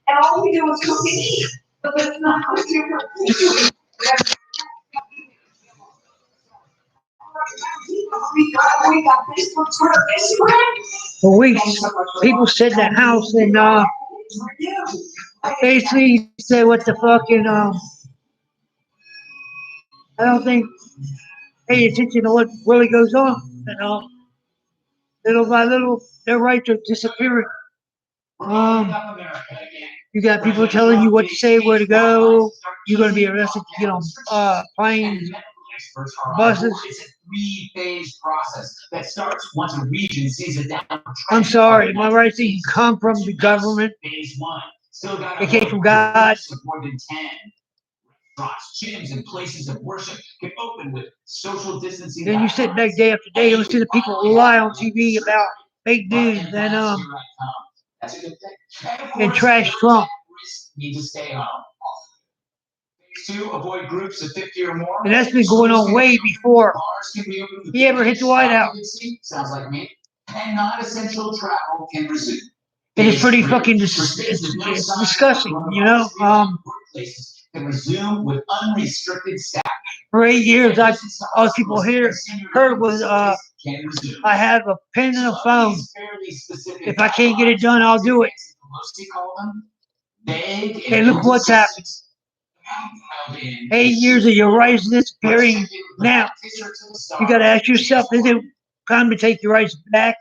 And all we do is cook and eat. But that's not how it's we got Facebook, Twitter, Instagram. For weeks, people sit in the house and basically say what the fucking I don't think pay attention to what really goes on. Little by little, their rights are disappearing. You got people telling you what to say, where to go. You're going to be arrested to get on planes, buses. It's a three-phase process that starts once a region sees it down. I'm sorry, am I right saying you come from the government? Phase one. It came from God. More than 10 restaurants, gyms, and places of worship can open with social distancing. Then you sit back day after day and listen to people lie on TV about fake news and trash Trump. Need to stay home. To avoid groups of 50 or more. And that's been going on way before he ever hit the White House. Sounds like me. And non-essential travel can resume. And it's pretty fucking it's disgusting, you know. Workplaces can resume with unrestricted staff. For 8 years, all people heard was I have a pen and a phone. If I can't get it done, I'll do it. Hey, look what's happened. 8 years of your rights disappearing. Now, you got to ask yourself, is it time to take your rights back,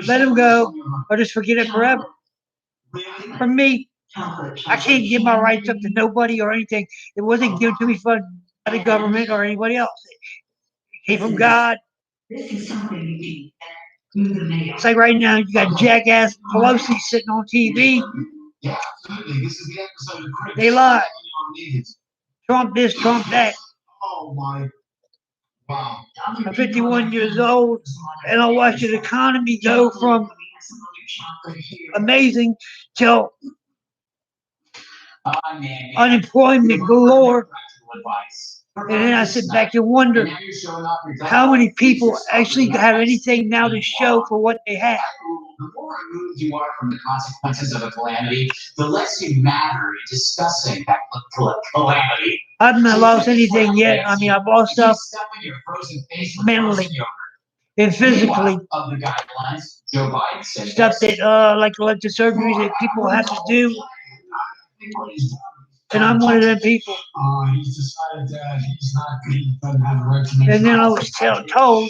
let them go, or just forget it forever? For me, I can't give my rights up to nobody or anything. It wasn't given to me by the government or anybody else. It came from God. It's like right now, you got jackass Pelosi sitting on TV. Yeah, absolutely. This is the episode of Chris. They lie. Trump this, Trump that. Oh my! Wow. I'm 51 years old, and I watched the economy go from amazing till unemployment galore. And then I sit back and wonder how many people actually have anything now to show for what they have. The more removed you are from the consequences of a calamity, the less you matter in discussing that calamity. I haven't lost anything yet. I mean, I've lost stuff mentally and physically. Stuff that, like elective surgeries that people have to do. And I'm one of them people. He's decided that he's not good, he doesn't have the right to make. And then I was told,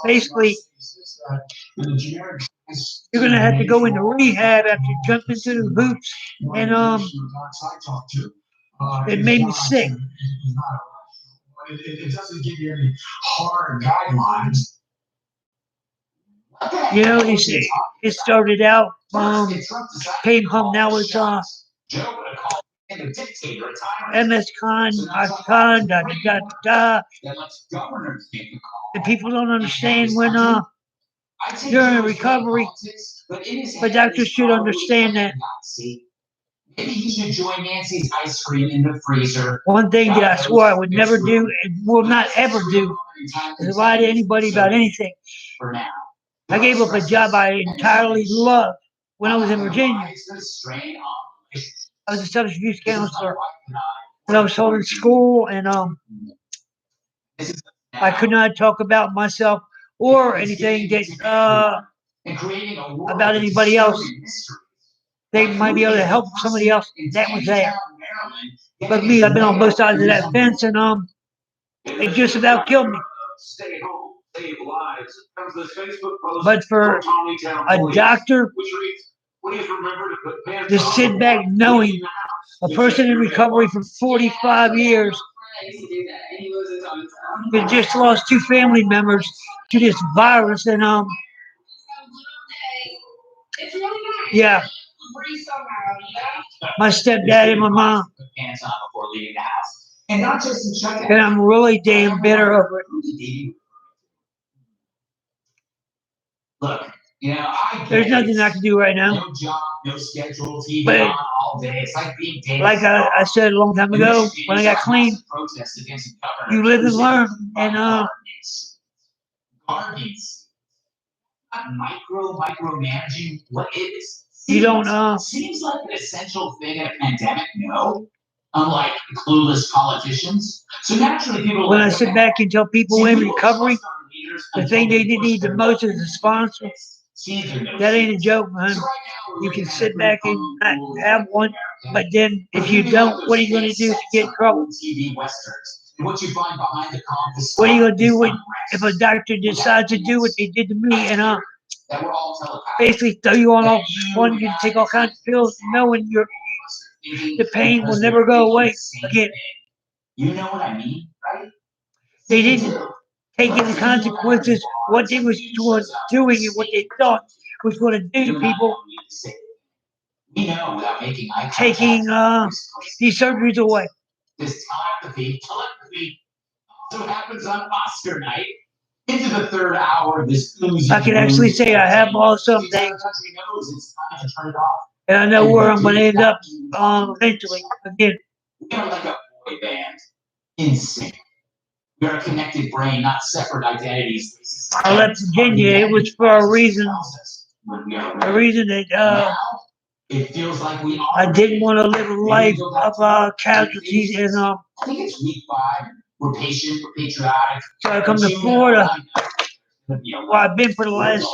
basically, you're going to have to go into rehab after you jump into the boots. And it made me sick. It doesn't give you any hard guidelines. You know, it started out, pain pump, now it's MS Con, Con, da da da. And people don't understand when you're in recovery, but doctors should understand that. Maybe you should join Nancy's ice cream in the freezer. One thing that I swore I would never do and will not ever do is lie to anybody about anything. For now, I gave up a job I entirely loved when I was in Virginia. I was a substance abuse counselor when I was told in school, and I could not talk about myself or anything that about anybody else. They might be able to help somebody else that was there. But me, I've been on both sides of that fence, and it just about killed me. But for a doctor to sit back knowing a person in recovery for 45 years who just lost 2 family members to this virus, and yeah, my stepdad and my mom, and I'm really damn bitter over it. Look, you know, there's nothing I can do right now. No job, no schedule, TV on all day. It's like being dated. Like I said a long time ago when I got clean, you live and learn. And Micromanaging what is. You don't Seems like an essential thing in a pandemic, no? Unlike clueless politicians. So naturally, people. When I sit back and tell people in recovery, the thing they need the most is a sponsor. That ain't a joke, man. You can sit back and not have one, but then if you don't, what are you going to do if you get in trouble? What you find behind the What are you going to do if a doctor decides to do what they did to me and basically throw you on one, you take all kinds of pills, knowing the pain will never go away again. You know what I mean, right? They didn't take into consequences what they was doing and what they thought was going to do to people. We know without making eye contact. Taking these surgeries away. This telepathy also happens on Oscar night. Into the third hour of this. I can actually say I have all some things. And I know where I'm going to end up eventually again. We are like a boy band in sync. We are a connected brain, not separate identities. I left Virginia. It was for a reason. A reason that it feels like we are. I didn't want to live a life of casualties and I think it's week 5. We're patient, we're patriotic. So I come to Florida. Well, I've been for the last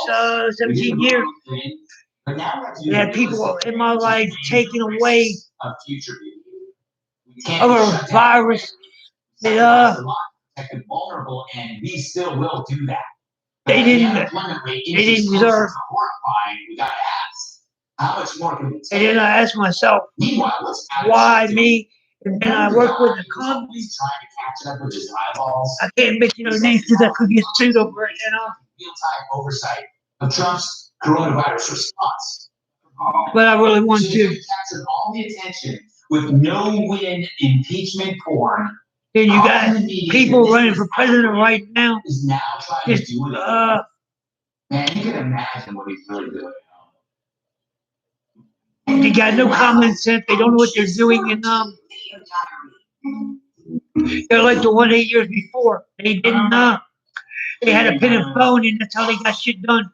17 years. They had people in my life taken away of a virus that vulnerable, and we still will do that. They didn't deserve. We got to ask, how much more can we take? And then I asked myself, why me? And then I work with the companies. I can't mention no names because I could get sued over it, Real-time oversight of Trump's coronavirus response. But I really want to. Captured all the attention with no-win impeachment porn. Then you got people running for president right now. Is now trying to do it. Man, you can imagine what he's really doing. They got no common sense. They don't know what they're doing, and they're like the one 8 years before. They didn't. They had a pen and phone, and that's how they got shit done.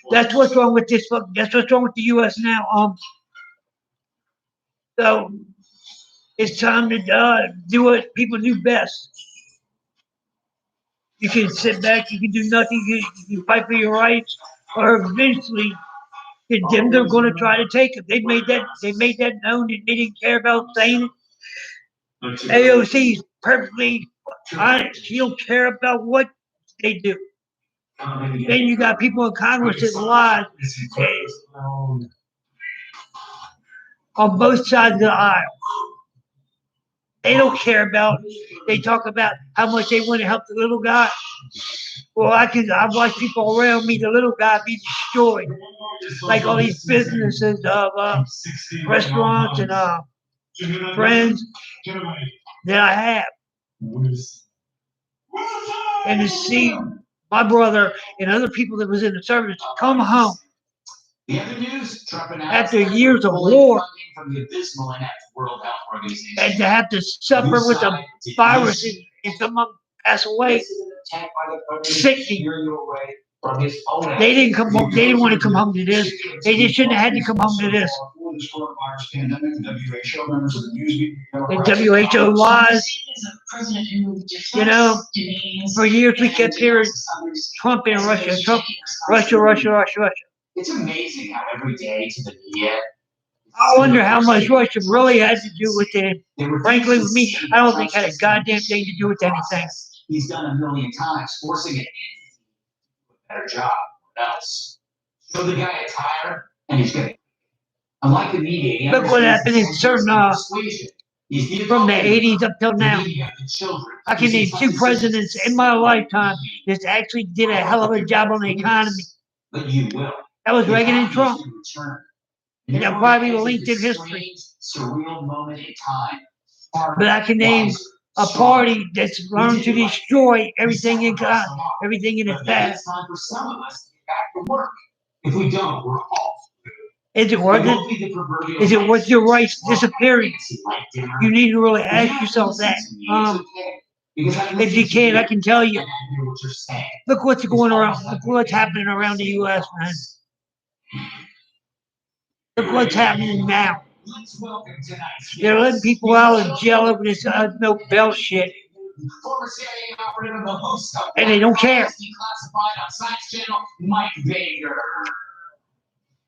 That's what's wrong with this. That's what's wrong with the U.S. now. So it's time to do what people do best. You can sit back. You can do nothing. You can fight for your rights, or eventually, them they're going to try to take it. They made that known, and they didn't care about saying it. AOC is perfectly honest. She don't care about what they do. Then you got people in Congress that lie on both sides of the aisle. They don't care about. They talk about how much they want to help the little guy. Well, I've watched people around me, the little guy, be destroyed. Like all these businesses of restaurants and friends that I have. And to see my brother and other people that was in the service come home the other news, after years of war from the abysmal inept World Health Organization, and to have to suffer with a virus and someone pass away, sickening. They didn't come home. They didn't want to come home to this. They just shouldn't have had to come home to this. The WHO lies. For years we kept hearing Trump and Russia, Trump, Russia. It's amazing how every day to the media. I wonder how much Russia really had to do with it. Frankly, with me, I don't think it had a goddamn thing to do with anything. He's done a million times, forcing it. Better job. What else? Show the guy a tire, and he's gonna. Unlike the media, look what happened in certain from the 80s up till now. I can name 2 presidents in my lifetime that actually did a hell of a job on the economy. But you will. That was Reagan and Trump. And they'll probably be linked in history. Surreal moment in time. But I can name a party that's learned to destroy everything in its past. It's time for some of us to get back to work. If we don't, we're off. Is it worth it? Is it worth your rights disappearing? You need to really ask yourself that. Because I If you can't, I can tell you. and I hear what you're saying. Look what's going around. Look what's happening around the U.S., man. Look what's happening now. Let's welcome tonight's They're letting guest. people out of jail over this no bail shit, Former CIA operative, the host of and they don't care. Declassified on Science Channel, Mike Baker.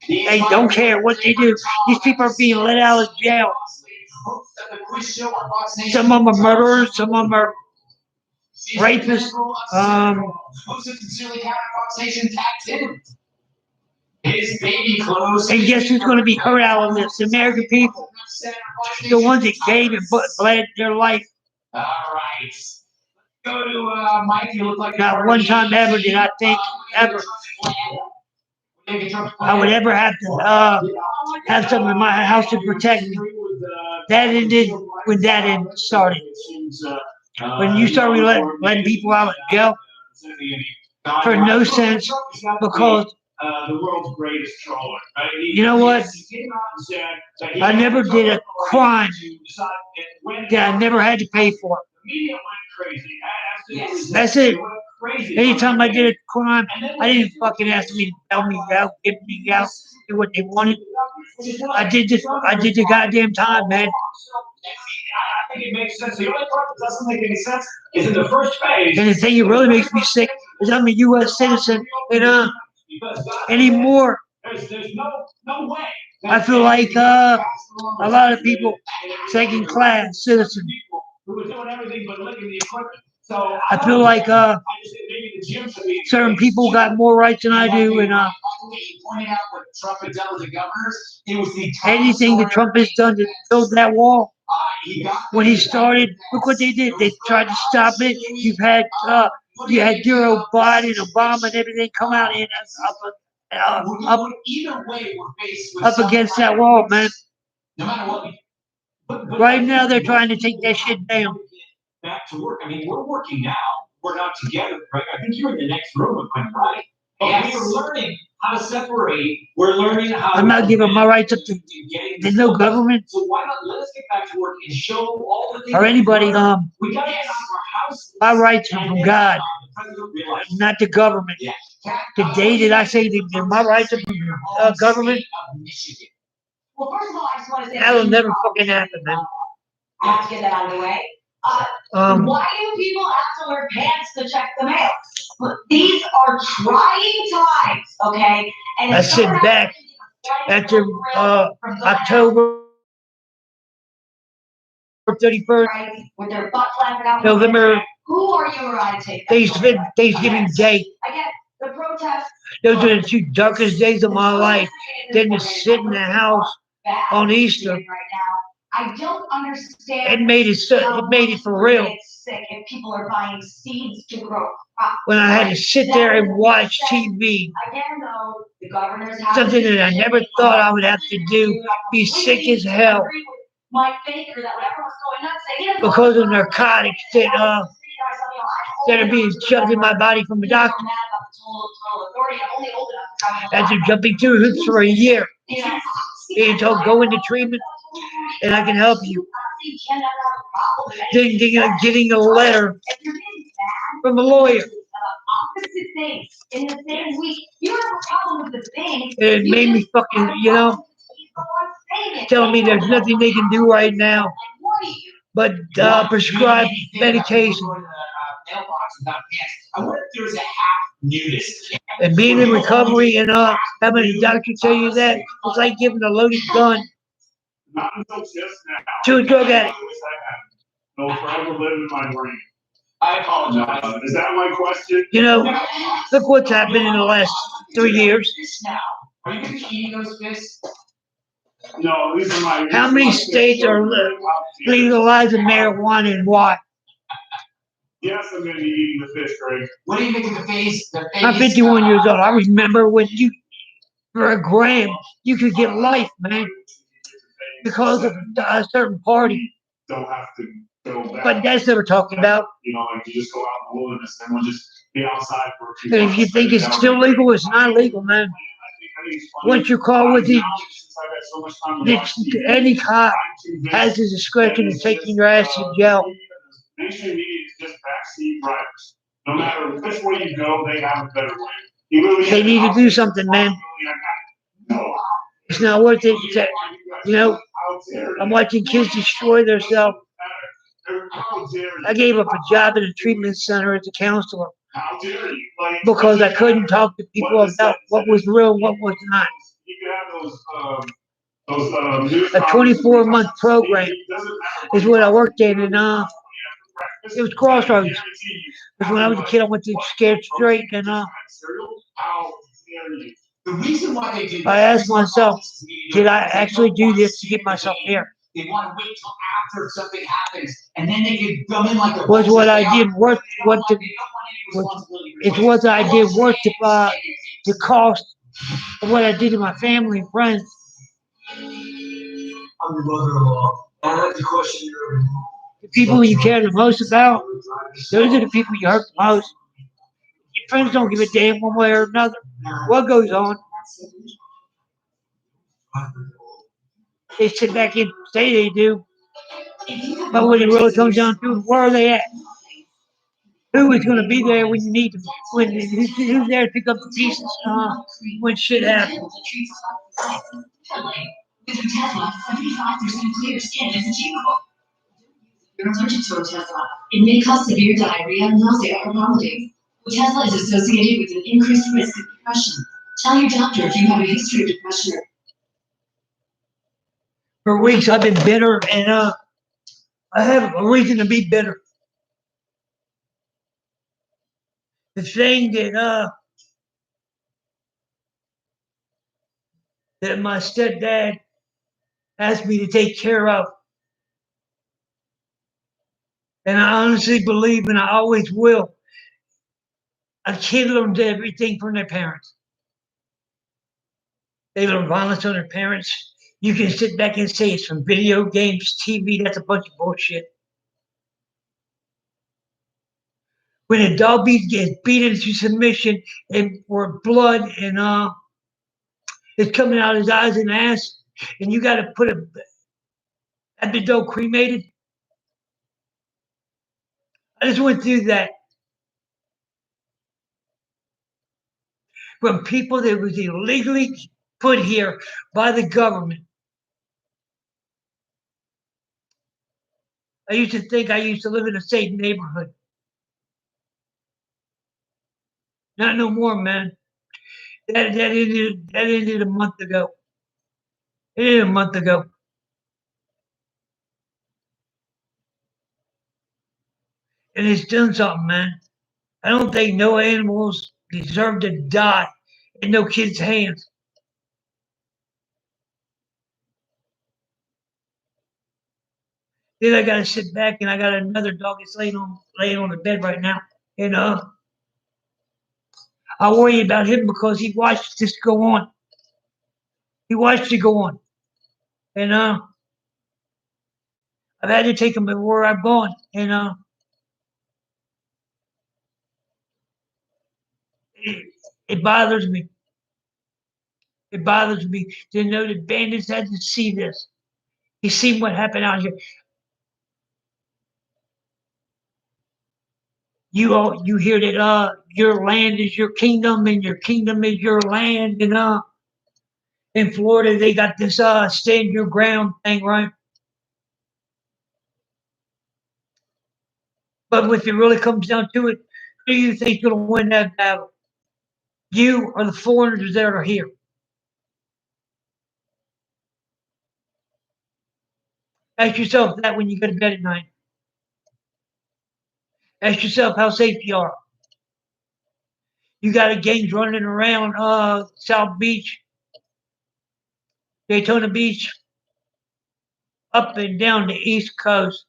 They don't care what they do. These people are being let out of jail. Host of the quiz show on Fox Nation. Some of them are murderers. Some of them are rapists. Hosted sincerely Kevin Fox Nation tapped in. His baby clothes. And guess who's going to be hurt out of this? The American people. The ones that gave and bled their life. All right. Go to Mike. You look like Not one time ever did I think ever I would ever have to have something in my house to protect me. That ended when that ended started. When you start letting people out of jail for no sense, because the world's greatest troller. Right? you know what? I never did a crime that I never had to pay for. The media went crazy. Yes. That's it. Crazy. Anytime I did a crime, I didn't fucking ask me to bail me out, give me out, do what they wanted. I did the goddamn time, man. I think it makes sense. The only part that doesn't make any sense is in the first phase. And the thing that really makes me sick is I'm a U.S. citizen, and anymore. There's no way. I feel like a lot of people, second class citizens. Who were doing everything but licking the equipment. So I feel like I just think maybe the gym should be certain people got more rights than I do, and You pointed out what Trump had done with the governors. It was the top anything that Trump has done to build that wall. he got When he started, look what they did. They tried to stop it. You had Joe Biden, Obama, and everything come out and either way we're faced with up against that wall, man. no matter what we But Right now, they're trying to take that shit down. back to work. I mean, we're working now. We're not together, right? I think you're in the next room, if I'm right. But Yes. we're learning how to separate. We're learning how. I'm not giving my rights up to there's no government So why not let us get back to work and show all the things or anybody. we got to get out of our house. My rights are from God, not the government. The day that I say that my rights are from the government, Well, first of all, I just want to say. that'll never fucking happen, man. I have to get that out of the way. Why do people have to wear pants to check the mail? Look, these are trying times, okay? And I it's sit not back after October 31st, right, with their butt flapping out. November, Who are you around to take that? Thanksgiving Day. Again, the protest. Those are the two darkest days of my life. Then to sit in the house on Easter. Right now, I don't understand. It made it for real. It's sick if people are buying seeds to grow crops. When I had to sit there and watch TV, Again, though, the governors have. something that I never thought I would have to do, be sick as hell Mike Baker, that whatever was going on, say, he doesn't because of know. narcotics that are being shoved in my body from a doctor. After jumping through hoops for a year, being told go into treatment and I can help you. Then getting a letter from a lawyer. Opposite things in the same week. You have a problem with the thing. It made me fucking, telling me there's nothing they can do right now but prescribe medication. I wonder if there's a half nudist. And being in recovery and having a doctor tell you that, it's like giving a loaded gun Not until just now. to a drug addict. I wish I had. They'll forever live in my brain. I apologize. Is that my question? Look what's happened in the last 3 years. Are you gonna be eating those fists? No, these are my. How many states are legalizing marijuana and why? Yes, I'm gonna be eating the fish, Greg. What do you make of the face? I'm 51 years old. I remember when for a gram, you could get life, man, because of a certain party. Don't have to go back. But that's never talked about. Like you just go out in the wilderness and we'll just be outside for a few And if months. you think it's still legal, it's not legal, man. I think it's funny. Once you call with it, Now, since I've had so much time to watch TV, any cop I'm convinced has the discretion that of it's taking just, your ass to jail. Mainstream media is just drivers. No matter which way you go, they have a better way. He literally They had need to the do something, man. No. It's not worth it. You know, How dare I'm you? watching kids destroy themselves. How dare you? I gave up a job in a treatment center as a counselor How dare you? Like, because I couldn't talk to people about what was real and what was not. You can have those news A 24-month program is what I worked in, and it was Crossroads. Because when I was a kid, I went to Scared Straight, and How dare you? The reason why they did I asked myself, did I actually do this to get myself here? They want to wait till after something happens, and then they can come in like a. Was what I did worth what the? It's what I did worth the cost of what I did to my family and friends. I'm your mother-in-law. I have to question your. The people you care the most about, those are the people you hurt the most. Your friends don't give a damn one way or another. What goes on? They sit back and say they do. But when it really comes down to it, where are they at? Who is going to be there when you need them? Who's there to pick up the pieces when shit happens? With Otezla, 75% clear skin is achievable. You're allergic to Otezla. It may cause severe diarrhea, nausea, or vomiting. Otezla is associated with an increased risk of depression. Tell your doctor if you have a history of depression. For weeks, I've been bitter, and I have a reason to be bitter. The thing that my stepdad asked me to take care of, and I honestly believe, and I always will, a kid learns everything from their parents. They learn violence from their parents. You can sit back and say it's from video games, TV. That's a bunch of bullshit. When a dog gets beaten into submission and or blood and it's coming out of his eyes and ass, and you got to have the dog cremated. I just went through that from people that was illegally put here by the government. I used to think I used to live in a safe neighborhood. Not no more, man. That ended a month ago. It ended a month ago. And it's done something, man. I don't think no animals deserve to die in no kid's hands. Then I gotta sit back and I got another dog that's laying on the bed right now. And I worry about him because he watched this go on. He watched it go on. And I've had to take him where I've gone. And it bothers me. It bothers me to know that bandits had to see this. You see what happened out here. You hear that your land is your kingdom and your kingdom is your land, and in Florida they got this stand your ground thing, right? But if it really comes down to it, who do you think is gonna win that battle? You or the foreigners that are here? Ask yourself that when you go to bed at night. Ask yourself how safe you are. You got a gangs running around South Beach, Daytona Beach, up and down the East Coast.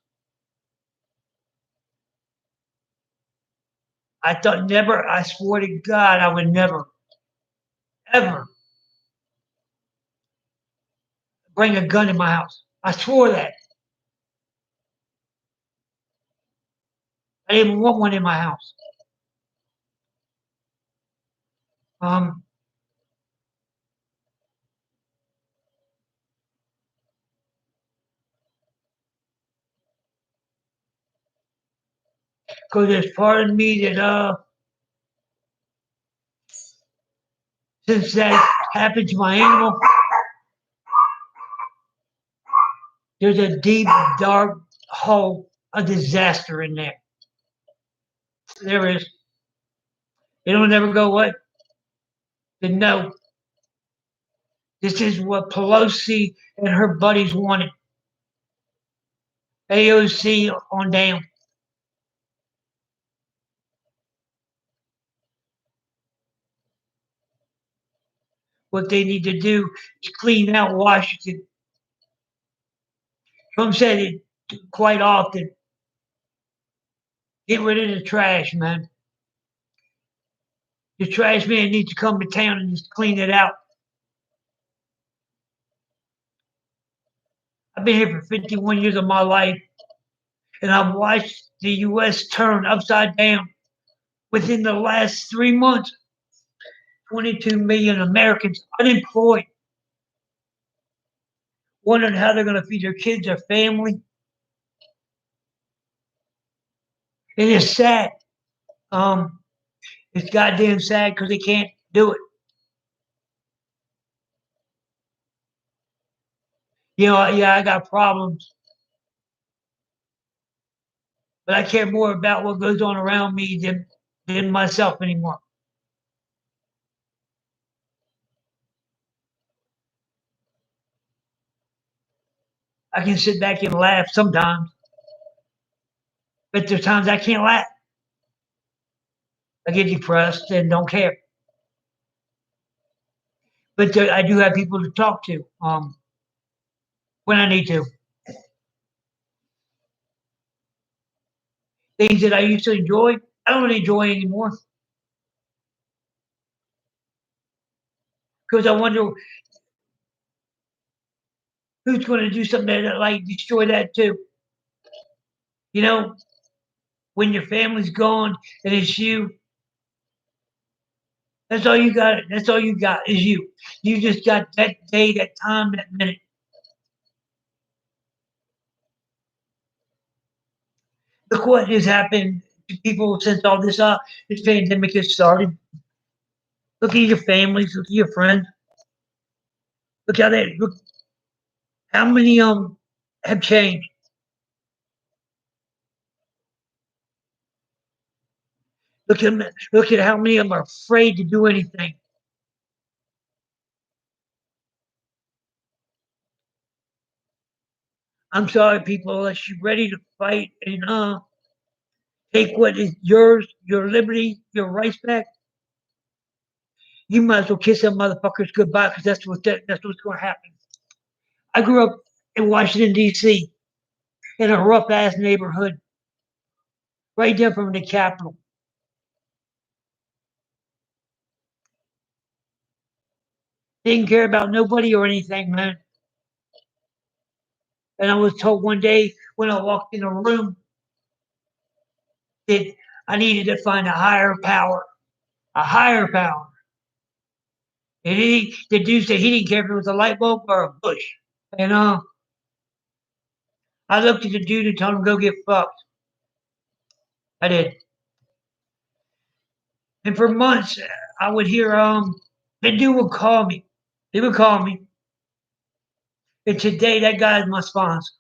I thought never, I swore to God I would never, ever bring a gun in my house. I swore that. I didn't want one in my house. Um, Because there's part of me that since that happened to my animal, there's a deep, dark hole, a disaster in there. There is. It'll never go away. Then no. This is what Pelosi and her buddies wanted. AOC on down. What they need to do is clean out Washington. Trump said it quite often. Get rid of the trash, man. The trash man needs to come to town and just clean it out. I've been here for 51 years of my life, and I've watched the U.S. turn upside down within the last 3 months. 22 million Americans unemployed, wondering how they're going to feed their kids, their family. And it's sad. It's goddamn sad because they can't do it. You know, yeah, I got problems, but I care more about what goes on around me than myself anymore. I can sit back and laugh sometimes, but there's times I can't laugh. I get depressed and don't care. But I do have people to talk to when I need to. Things that I used to enjoy, I don't enjoy anymore. Because I wonder who's going to do something that like destroy that too. You know, when your family's gone and it's you, that's all you got. That's all you got is you. You just got that day, that time, that minute. Look what has happened to people since all this pandemic has started. Look at your families. Look at your friends. Look how they look. How many have changed? Look at how many of them are afraid to do anything. I'm sorry, people, unless you're ready to fight and take what is yours, your liberty, your rights back, you might as well kiss them motherfuckers goodbye because that's what's going to happen. I grew up in Washington D.C. in a rough ass neighborhood, right there from the Capitol. Didn't care about nobody or anything, man. And I was told one day when I walked in a room that I needed to find a higher power. A higher power. And the dude said he didn't care if it was a light bulb or a bush. And I looked at the dude and told him go get fucked. I did. And for months I would hear the dude would call me. He would call me. And today that guy is my sponsor.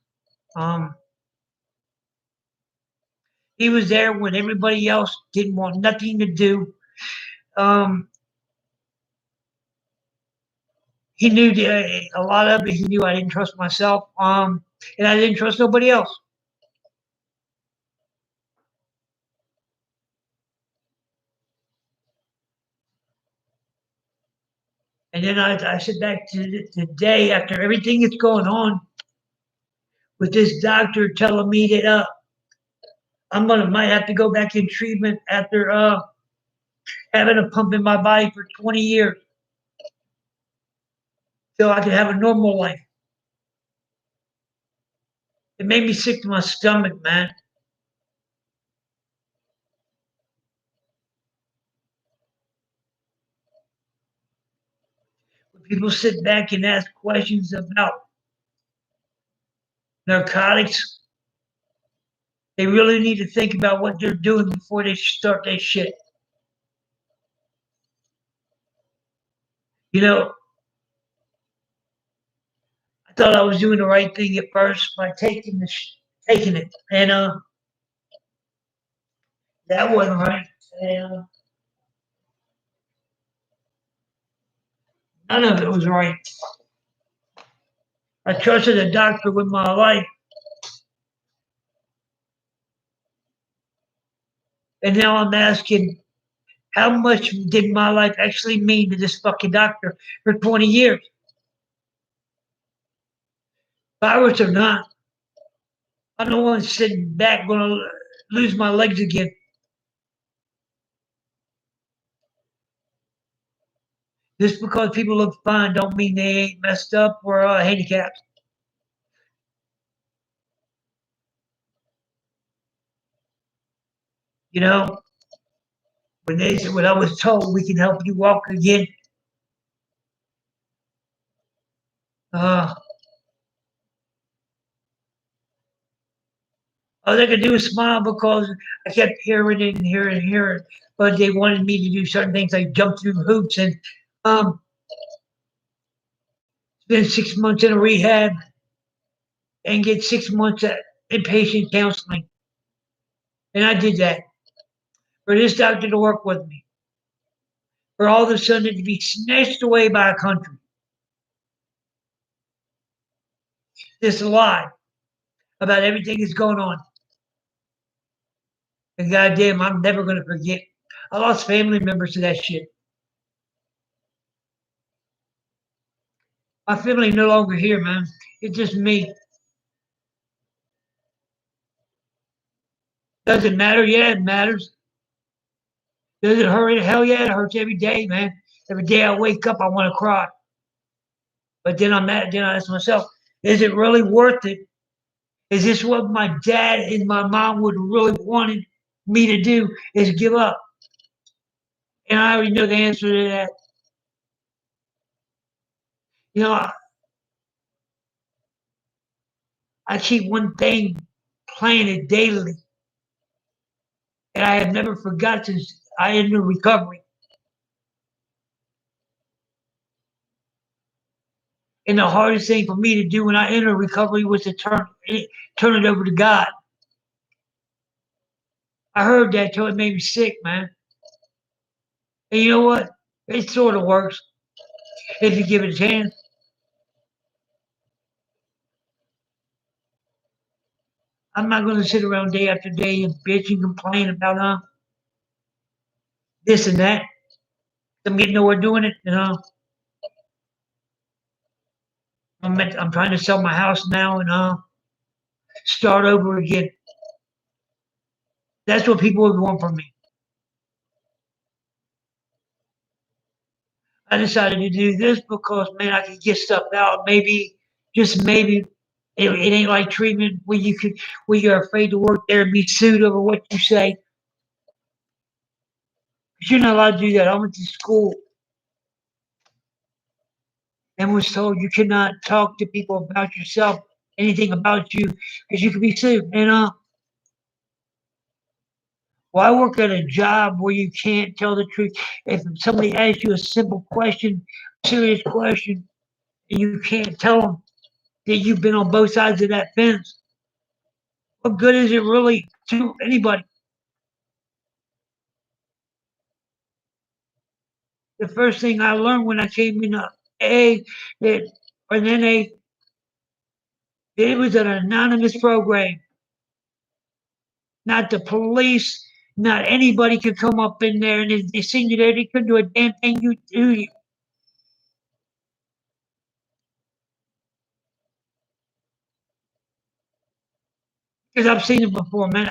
He was there when everybody else didn't want nothing to do. He knew a lot of it. He knew I didn't trust myself, and I didn't trust nobody else. And then I sit back to the day after everything that's going on with this doctor telling me that might have to go back in treatment after having a pump in my body for 20 years so I could have a normal life. It made me sick to my stomach, man. When people sit back and ask questions about narcotics, They really need to think about what they're doing before they start that shit. You know, I thought I was doing the right thing at first by taking it, and that wasn't right. And, none of it was right. I trusted a doctor with my life, and now I'm asking, how much did my life actually mean to this fucking doctor for 20 years? Virus or not, I don't want to sit back going to lose my legs again. Just because people look fine don't mean they ain't messed up or handicapped. You know, when I was told we can help you walk again, uh, all they could do was smile because I kept hearing it and hearing and hearing. But they wanted me to do certain things like jump through hoops and um, spend 6 months in a rehab and get 6 months at inpatient counseling. And I did that for this doctor to work with me, for all of a sudden to be snatched away by a country. This lie about everything that's going on. And goddamn, I'm never going to forget. I lost family members to that shit. My family no longer here, man. It's just me. Does it matter? Yeah, it matters. Does it hurt? Hell yeah, it hurts every day, man. Every day I wake up, I want to cry. But then then I ask myself, is it really worth it? Is this what my dad and my mom would really wanted me to do? Is give up? And I already know the answer to that. You know, I keep one thing planted daily, and I have never forgot since I entered recovery. And the hardest thing for me to do when I entered recovery was to turn it over to God. I heard that till it made me sick, man. And you know what? It sort of works if you give it a chance. I'm not going to sit around day after day and bitch and complain about this and that. I'm getting nowhere doing it. I'm trying to sell my house now and start over again. That's what people would want from me. I decided to do this because man, I could get stuff out. Maybe, just maybe, it ain't like treatment where you're afraid to work there and be sued over what you say. 'Cause you're not allowed to do that. I went to school and was told you cannot talk to people about yourself, anything about you, because you could be sued. And well, I work at a job where you can't tell the truth. If somebody asks you a simple question, serious question, and you can't tell them that you've been on both sides of that fence, what good is it really to anybody? The first thing I learned when I came into A, that or then it was an anonymous program. Not the police, not anybody could come up in there and they seen you there. They couldn't do a damn thing you do. Because I've seen it before, man.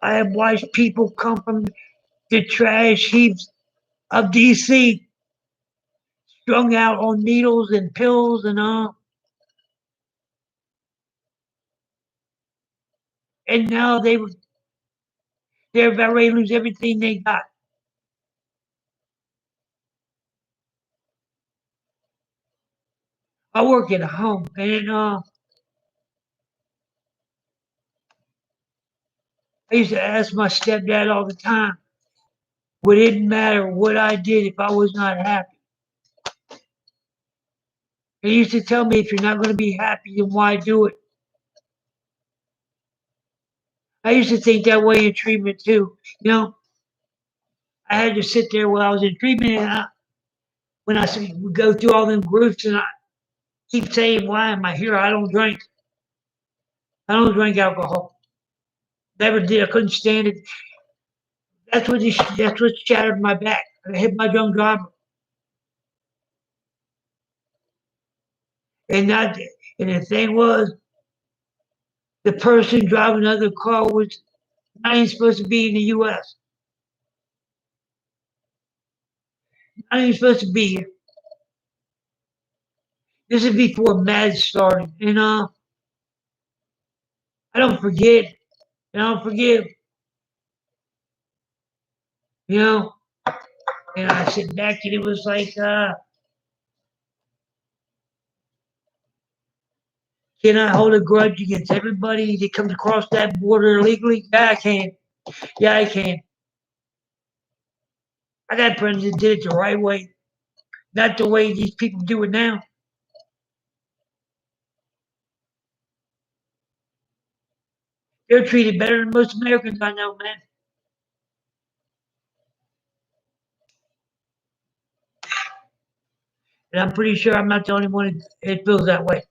I have watched people come from the trash heaps of DC, strung out on needles and pills and all. And now they're about ready to lose everything they got. I work at a home, and I used to ask my stepdad all the time, would it matter what I did if I was not happy? He used to tell me, if you're not going to be happy, then why do it? I used to think that way in treatment too. You know, I had to sit there while I was in treatment, and when I would go through all them groups, and I keep saying, why am I here? I don't drink. I don't drink alcohol. Never did. I couldn't stand it. That's what shattered my back. I hit my drunk driver. And that, and the thing was, the person driving the other car was not even supposed to be in the U.S. Not even supposed to be here. This is before MAD started. And I don't forget. And I don't forgive. You know? And I sit back and it was like, can I hold a grudge against everybody that comes across that border illegally? Yeah, I can. Yeah, I can. I got friends that did it the right way, not the way these people do it now. They're treated better than most Americans I know, man. And I'm pretty sure I'm not the only one that feels that way.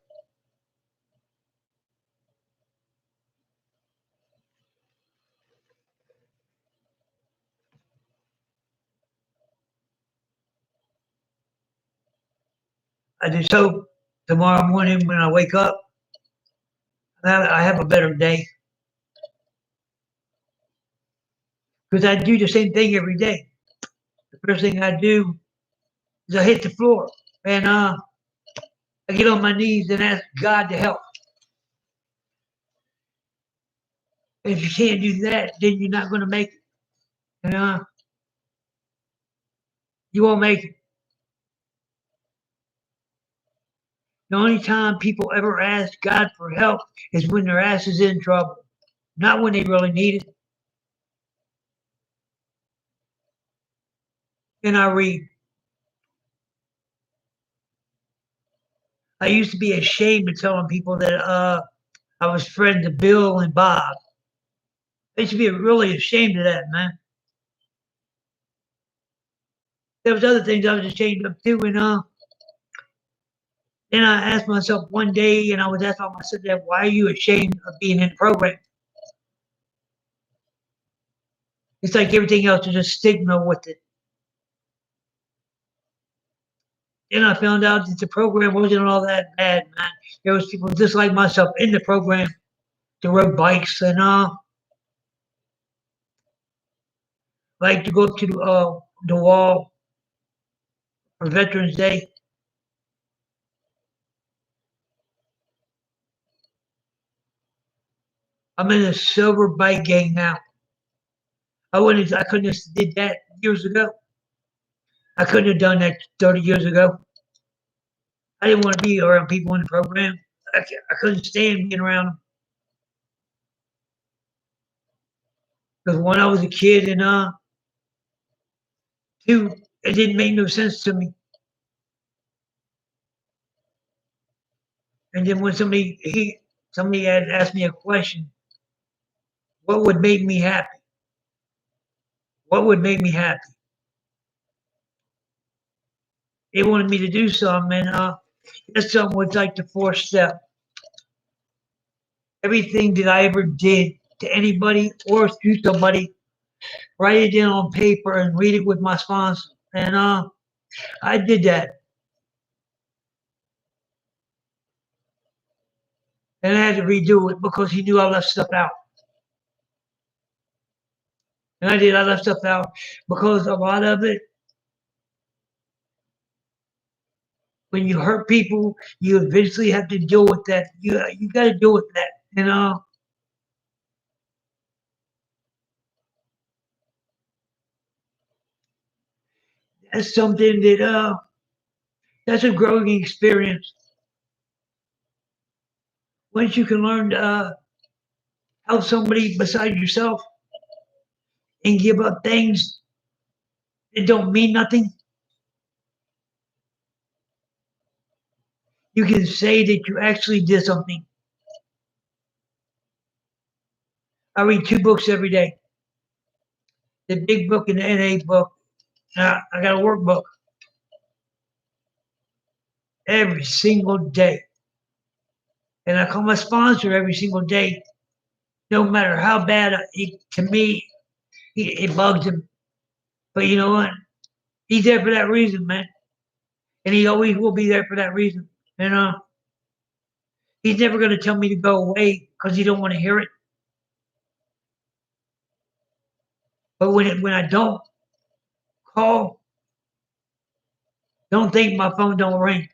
I just hope tomorrow morning when I wake up, I have a better day. Because I do the same thing every day. The first thing I do is I hit the floor and I get on my knees and ask God to help. And if you can't do that, then you're not going to make it. And you won't make it. The only time people ever ask God for help is when their ass is in trouble, not when they really need it. And I read. I used to be ashamed of telling people that I was friends of Bill and Bob. I used to be really ashamed of that, man. There was other things I was ashamed of too, and then I asked myself one day, and I was asking myself that, why are you ashamed of being in the program? It's like everything else is a stigma with it. Then I found out that the program wasn't all that bad, man. There was people just like myself in the program that rode bikes and like to go up to the wall for Veterans Day. I'm in a silver bike gang now. I couldn't have did that years ago. I couldn't have done that 30 years ago. I didn't want to be around people in the program. I couldn't stand being around them. Because when I was a kid and two, it didn't make no sense to me. And then when somebody had asked me a question, what would make me happy? What would make me happy? They wanted me to do something, and that something was like the fourth step. Everything that I ever did to anybody or to somebody, write it down on paper and read it with my sponsor. And I did that. And I had to redo it because he knew I left stuff out. And I left stuff out because a lot of it, when you hurt people, you eventually have to deal with that. You got to deal with that. And that's something that that's a growing experience. Once you can learn to help somebody besides yourself, and give up things that don't mean nothing, you can say that you actually did something. I read 2 books every day. The big book and the NA book. I got a workbook every single day. And I call my sponsor every single day, no matter how bad to me, it bugs him. But you know what? He's there for that reason, man. And he always will be there for that reason. You know? He's never going to tell me to go away because he don't want to hear it. But when I don't call, don't think my phone don't ring.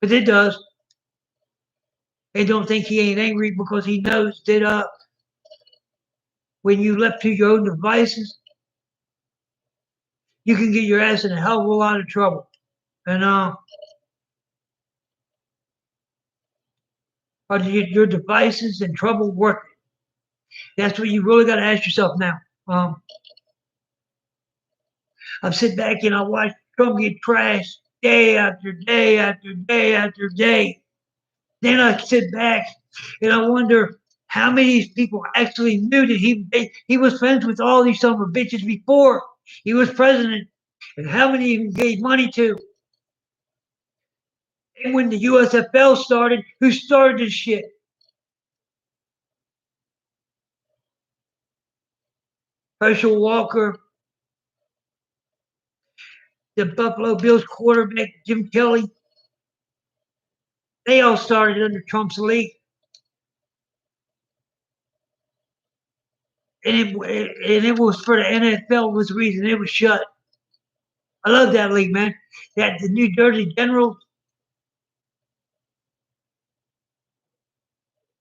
Because it does. And don't think he ain't angry because he knows that when you left to your own devices, you can get your ass in a hell of a lot of trouble. And are your devices and trouble working? That's what you really got to ask yourself now. I sit back and I watch Trump get trashed day after day after day after day. Then I sit back and I wonder how many of these people actually knew that he was friends with all these son of a bitches before he was president, and how many he gave money to. And when the USFL started, who started this shit? Herschel Walker, the Buffalo Bills quarterback, Jim Kelly. They all started under Trump's league. And it was for the NFL was the reason it was shut. I love that league, man. That the New Jersey Generals,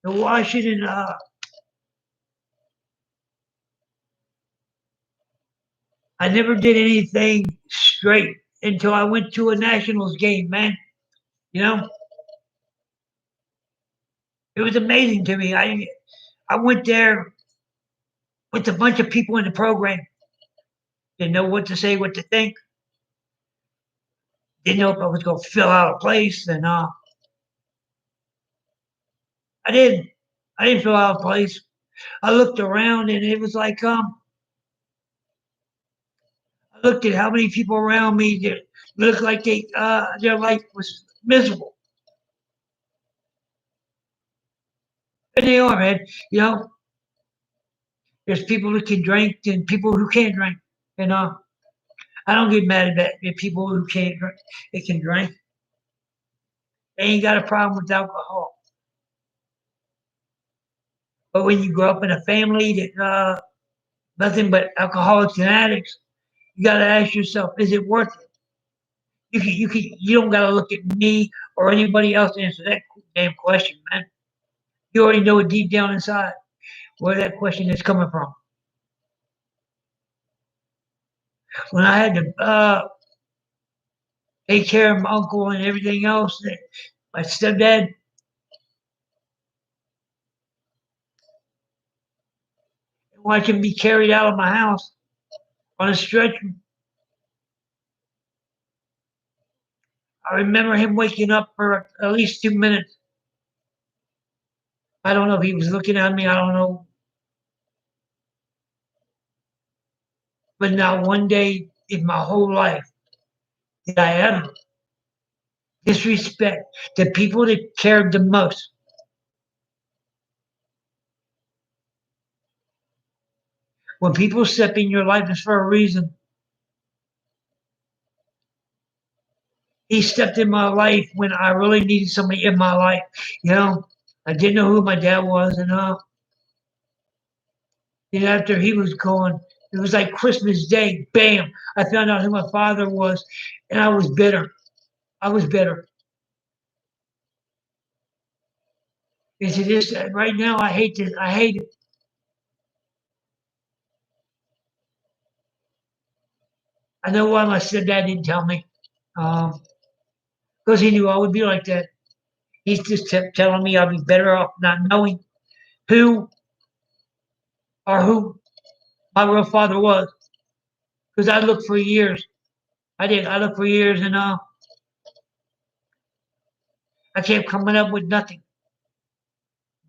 the Washington, I never did anything straight until I went to a Nationals game, man. You know, it was amazing to me. I went there with a bunch of people in the program. Didn't know what to say, what to think. Didn't know if I was going to fill out a place, and I didn't. I didn't fill out a place. I looked around, and it was like I looked at how many people around me that looked like their life was miserable. And they are, man. You know, there's people who can drink and people who can't drink. And I don't get mad at people who can't drink. They can drink. They ain't got a problem with alcohol. But when you grow up in a family that nothing but alcoholics and addicts, you got to ask yourself, is it worth it? You don't got to look at me or anybody else to answer that damn question, man. You already know it deep down inside where that question is coming from. When I had to take care of my uncle and everything else, my stepdad, watch him be carried out of my house on a stretcher. I remember him waking up for at least 2 minutes. I don't know if he was looking at me. I don't know. But not one day in my whole life did I ever disrespect the people that cared the most. When people step in your life, it's for a reason. He stepped in my life when I really needed somebody in my life. You know, I didn't know who my dad was, and after he was gone, it was like Christmas Day. Bam! I found out who my father was, and I was bitter. I was bitter. And to this right now, I hate this. I hate it. I know why my stepdad didn't tell me, because he knew I would be like that. He's just kept telling me I'd be better off not knowing who my real father was. Because I looked for years. I did. I looked for years, and I kept coming up with nothing.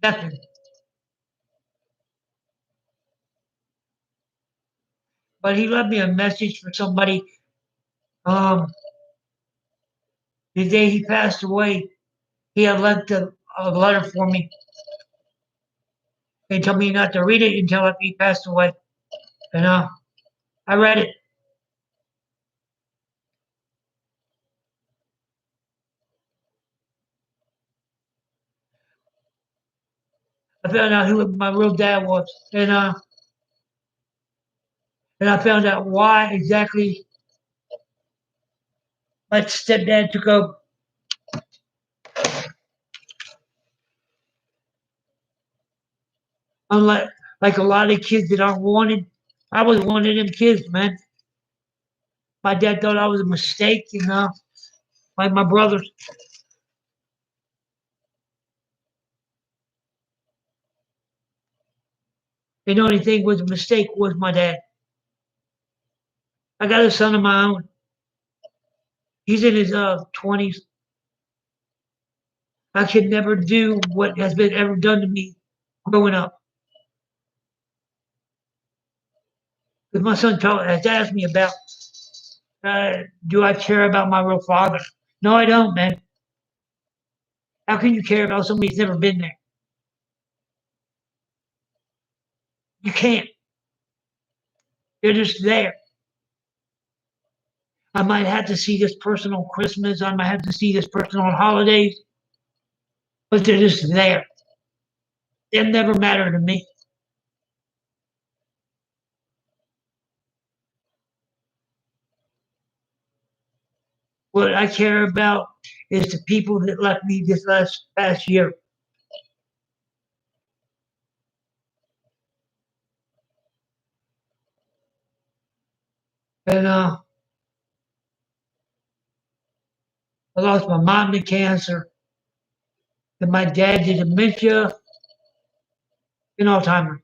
Nothing. But he left me a message for somebody. The day he passed away, he had left a letter for me. He told me not to read it until after he passed away. And I read it. I found out who my real dad was. And I found out why exactly my stepdad took over. Unlike a lot of kids that aren't wanted, I was one of them kids, man. My dad thought I was a mistake, like my brothers. And the only thing was a mistake was my dad. I got a son of my own. He's in his 20s. I could never do what has been ever done to me growing up. Because my son has asked me about, do I care about my real father? No, I don't, man. How can you care about somebody who's never been there? You can't. They're just there. I might have to see this person on Christmas. I might have to see this person on holidays. But they're just there. They never matter to me. What I care about is the people that left me this past year. And I lost my mom to cancer, and my dad to dementia and Alzheimer's.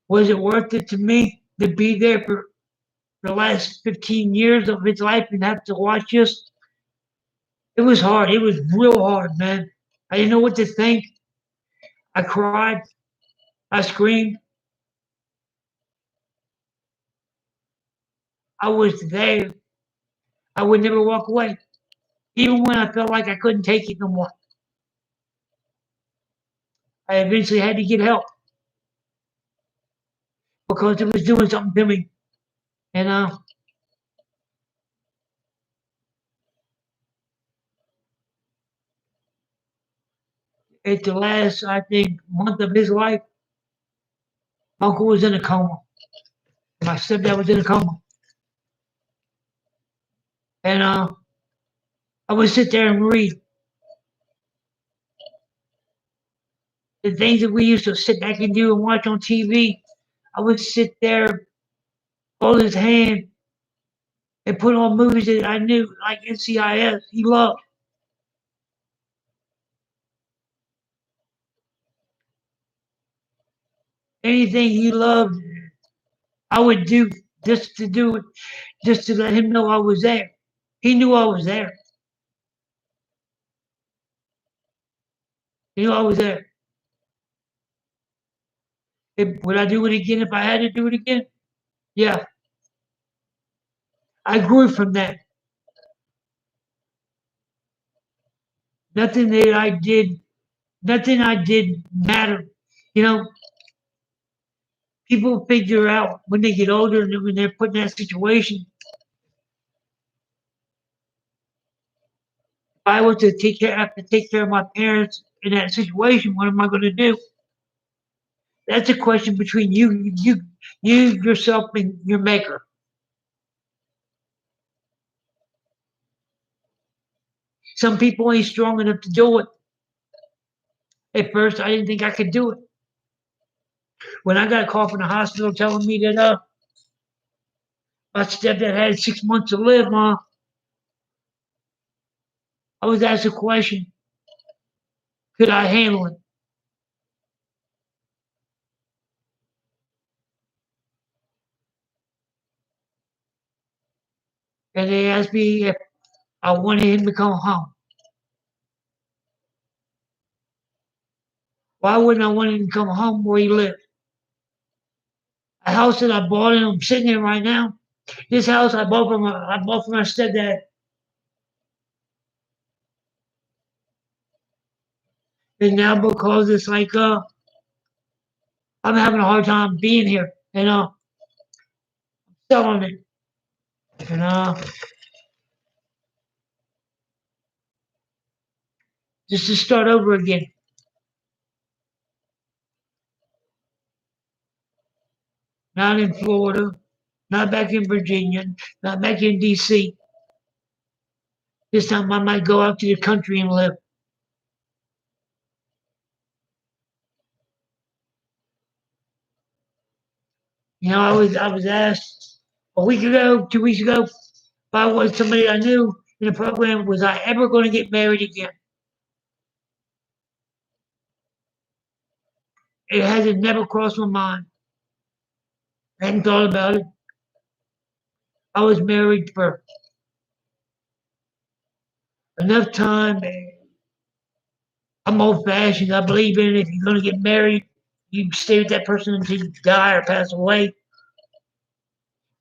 Was it worth it to me to be there for the last 15 years of his life and have to watch this? It was hard. It was real hard, man. I didn't know what to think. I cried. I screamed. I was there. I would never walk away, even when I felt like I couldn't take it no more. I eventually had to get help because it was doing something to me. And at the last, I think, month of his life, Uncle was in a coma. My stepdad was in a coma. And I would sit there and read the things that we used to sit back and do and watch on TV. I would sit there, hold his hand, and put on movies that I knew, like NCIS, he loved. Anything he loved, I would do just to do it, just to let him know I was there. He knew I was there. He knew I was there. Would I do it again if I had to do it again? Yeah. I grew from that. Nothing that I did, nothing I did mattered. You know, people figure out when they get older and when they're put in that situation. If I was to have to take care of my parents in that situation, what am I going to do? That's a question between you yourself, and your maker. Some people ain't strong enough to do it. At first, I didn't think I could do it. When I got a call from the hospital telling me that my stepdad had 6 months to live, I was asked a question. Could I handle it? And they asked me if I wanted him to come home. Why wouldn't I want him to come home where he lived? A house that I bought and I'm sitting in right now. This house I bought from my stepdad. And now because it's like I'm having a hard time being here and selling it. And just to start over again. Not in Florida, not back in Virginia, not back in DC. This time I might go out to the country and live. You know, I was asked a week ago, 2 weeks ago, if I was somebody I knew in the program, was I ever going to get married again? It hasn't never crossed my mind. I hadn't thought about it. I was married for enough time. I'm old fashioned. I believe in it. If you're going to get married, you stay with that person until you die or pass away.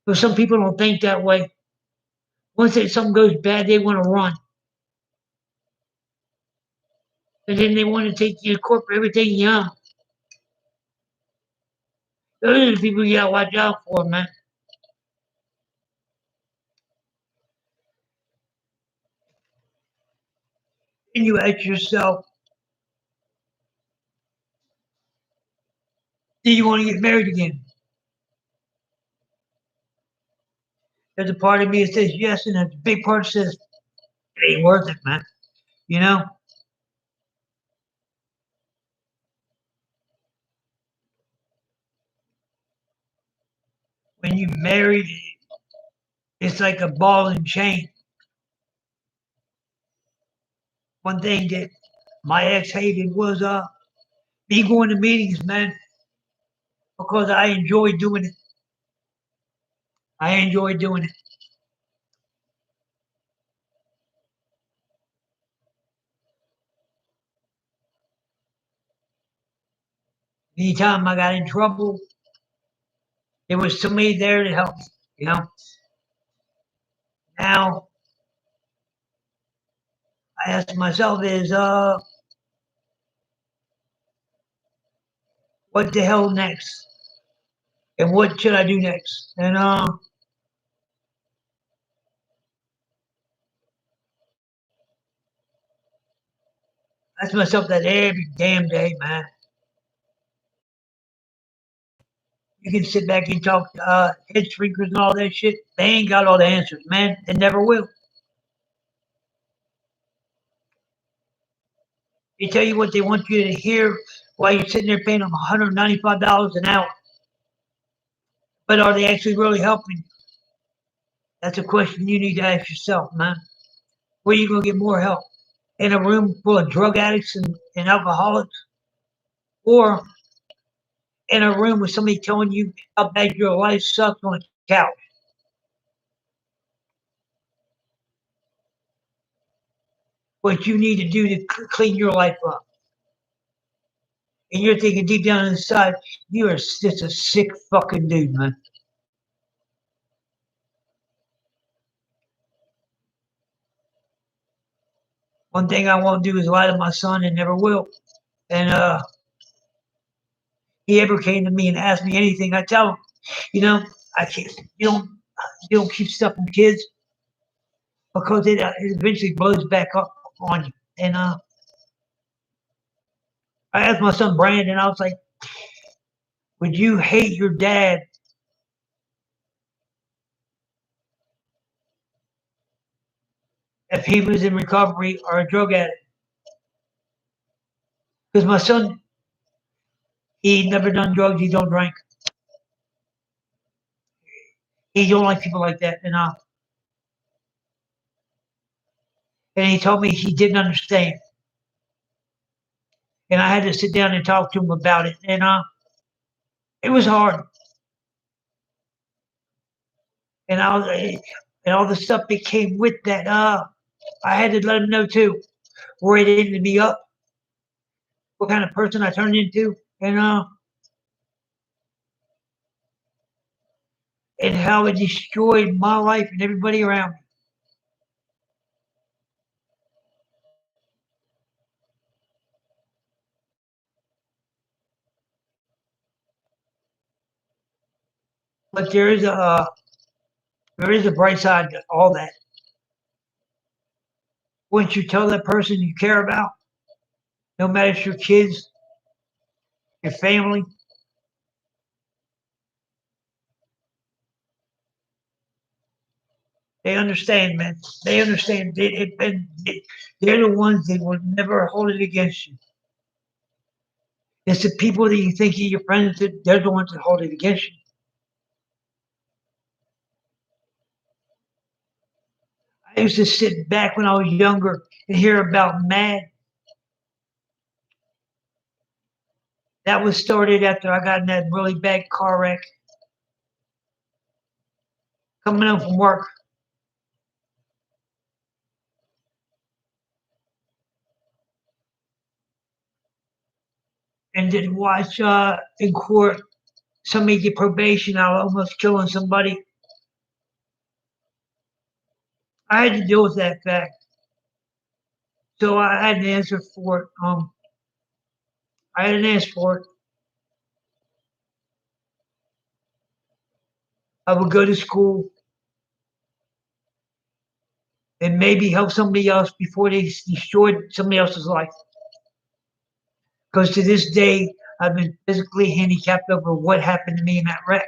But some people don't think that way. Once something goes bad, they want to run. And then they want to take you to court for everything young. Those are the people you got to watch out for, man. And you ask yourself, do you want to get married again? There's a part of me that says yes, and there's a big part that says it ain't worth it, man. You know? When you married, it's like a ball and chain. One thing that my ex hated was me going to meetings, man, because I enjoyed doing it. I enjoyed doing it. Anytime I got in trouble, there was somebody there to help me, you know. Now I ask myself is what the hell next? And what should I do next? And I ask myself that every damn day, man. You can sit back and talk head shrinkers and all that shit. They ain't got all the answers, man. They never will. They tell you what they want you to hear while you're sitting there paying them $195 an hour. But are they actually really helping? That's a question you need to ask yourself, man. Where are you going to get more help? In a room full of drug addicts and alcoholics? Or in a room with somebody telling you how bad your life sucks on a couch? What you need to do to clean your life up. And you're thinking deep down inside, you are just a sick fucking dude, man. One thing I won't do is lie to my son and never will. And he ever came to me and asked me anything, I tell him, you know, I can't. You don't keep stuff from kids because it eventually blows back up on you. And I asked my son Brandon, I was like, would you hate your dad if he was in recovery or a drug addict? Because my son, he never done drugs, he don't drink. He don't like people like that. And he told me he didn't understand. and I had to sit down and talk to him about it. And it was hard, and all the stuff that came with that. I had to let him know too where it ended me up, what kind of person I turned into, and how it destroyed my life and everybody around me. But there is a bright side to all that. Once you tell that person you care about, no matter if it's your kids, your family, they understand, man. They understand. They're the ones that will never hold it against you. It's the people that you think are your friends that they're the ones that hold it against you. I used to sit back when I was younger and hear about MAD. That was started after I got in that really bad car wreck. Coming home from work. And then watch in court somebody get probation out of almost killing somebody. I had to deal with that fact. So I had an answer for it. I had an answer for it. I would go to school and maybe help somebody else before they destroyed somebody else's life. Because to this day, I've been physically handicapped over what happened to me in that wreck.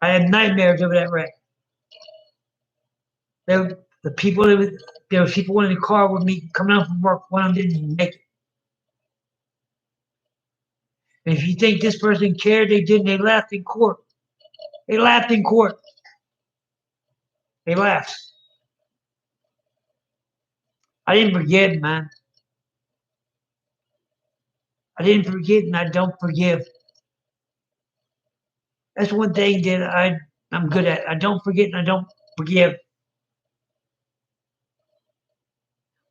I had nightmares over that wreck. There were people in the car with me coming out from work. One of them didn't even make it. And if you think this person cared, they didn't. They laughed in court. They laughed in court. They laughed. I didn't forget, man. I didn't forget, and I don't forgive. That's one thing that I'm good at. I don't forget and I don't forgive.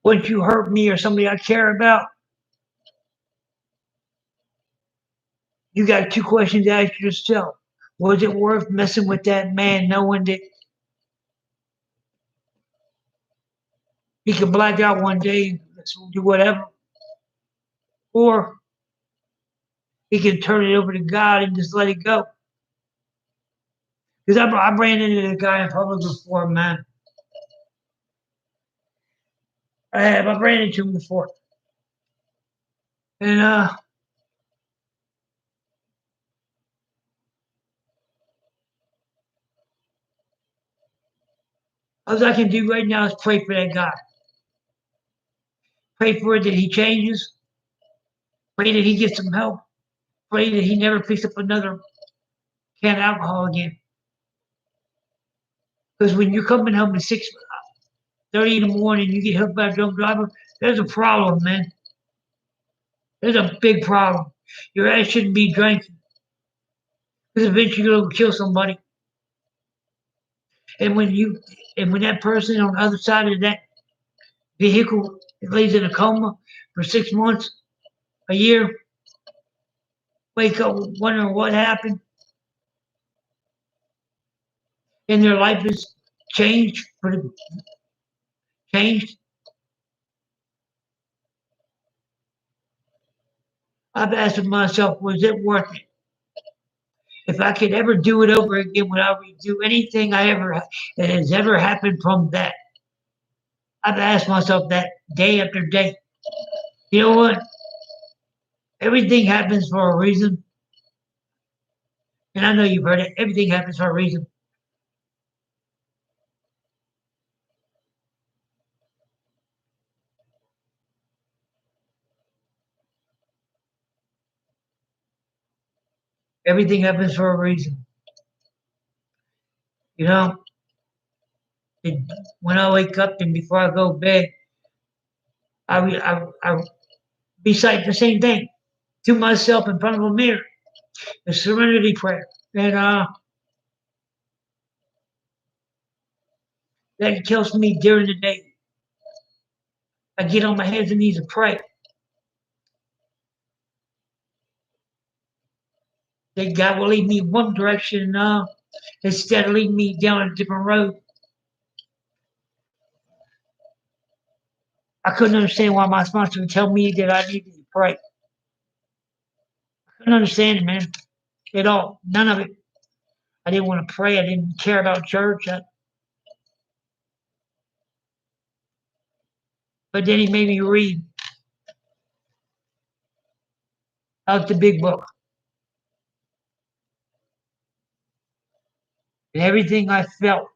Once you hurt me or somebody I care about, you got two questions to ask yourself. Was it worth messing with that man knowing that he could black out one day and do whatever? Or he can turn it over to God and just let it go? Because I ran into the guy in public before, man. I ran into him before. And all I can do right now is pray for that guy. Pray for it that he changes. Pray that he gets some help. Pray that he never picks up another can of alcohol again. Because when you're coming home at 6:30 in the morning, you get hit by a drunk driver, there's a problem, man. There's a big problem. Your ass shouldn't be drinking. Because eventually you're going to kill somebody. And when that person on the other side of that vehicle lays in a coma for 6 months, a year, wake up wondering what happened, and their life is changed changed. I've asked myself, was it worth it? If I could ever do it over again, would I redo anything that has ever happened from that? I've asked myself that day after day. You know what? Everything happens for a reason. And I know you've heard it. Everything happens for a reason. Everything happens for a reason. You know, And when I wake up and before I go to bed, I recite the same thing to myself in front of a mirror, the serenity prayer. And that kills me during the day. I get on my hands and knees and pray. That God will lead me one direction instead of leading me down a different road. I couldn't understand why my sponsor would tell me that I needed to pray. I couldn't understand it, man, at all. None of it. I didn't want to pray. I didn't care about church. But then he made me read out the big book. And everything I felt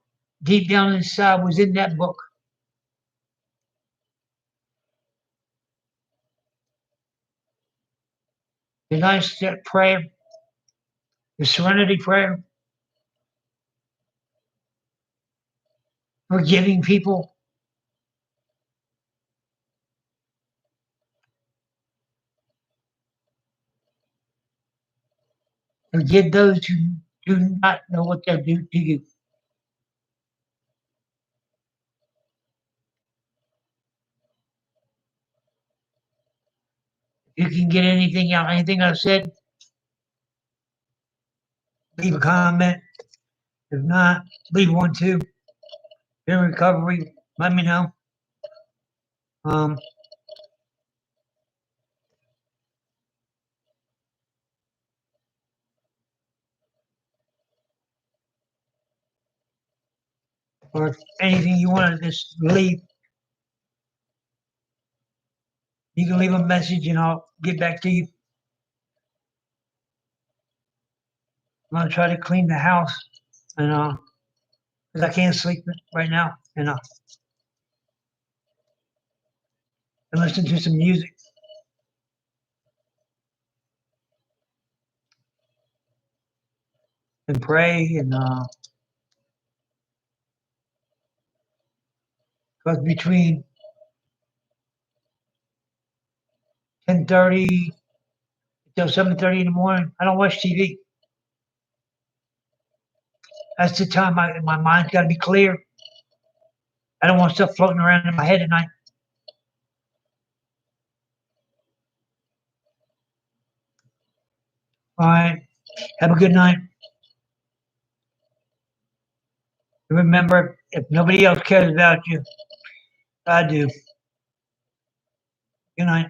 deep down inside was in that book. The 9-step prayer, the serenity prayer, forgiving people, forgive those who do not know what they'll do to you. If you can get anything out, anything I've said, leave a comment. If not, leave one too. In recovery, let me know. Or if anything you want to just leave, you can leave a message and I'll get back to you. I'm gonna try to clean the house and because I can't sleep right now and listen to some music. And pray and because between 10:30 until 7:30 in the morning, I don't watch TV. That's the time my mind's got to be clear. I don't want stuff floating around in my head at night. All right. Have a good night. Remember, if nobody else cares about you, I do. Good night.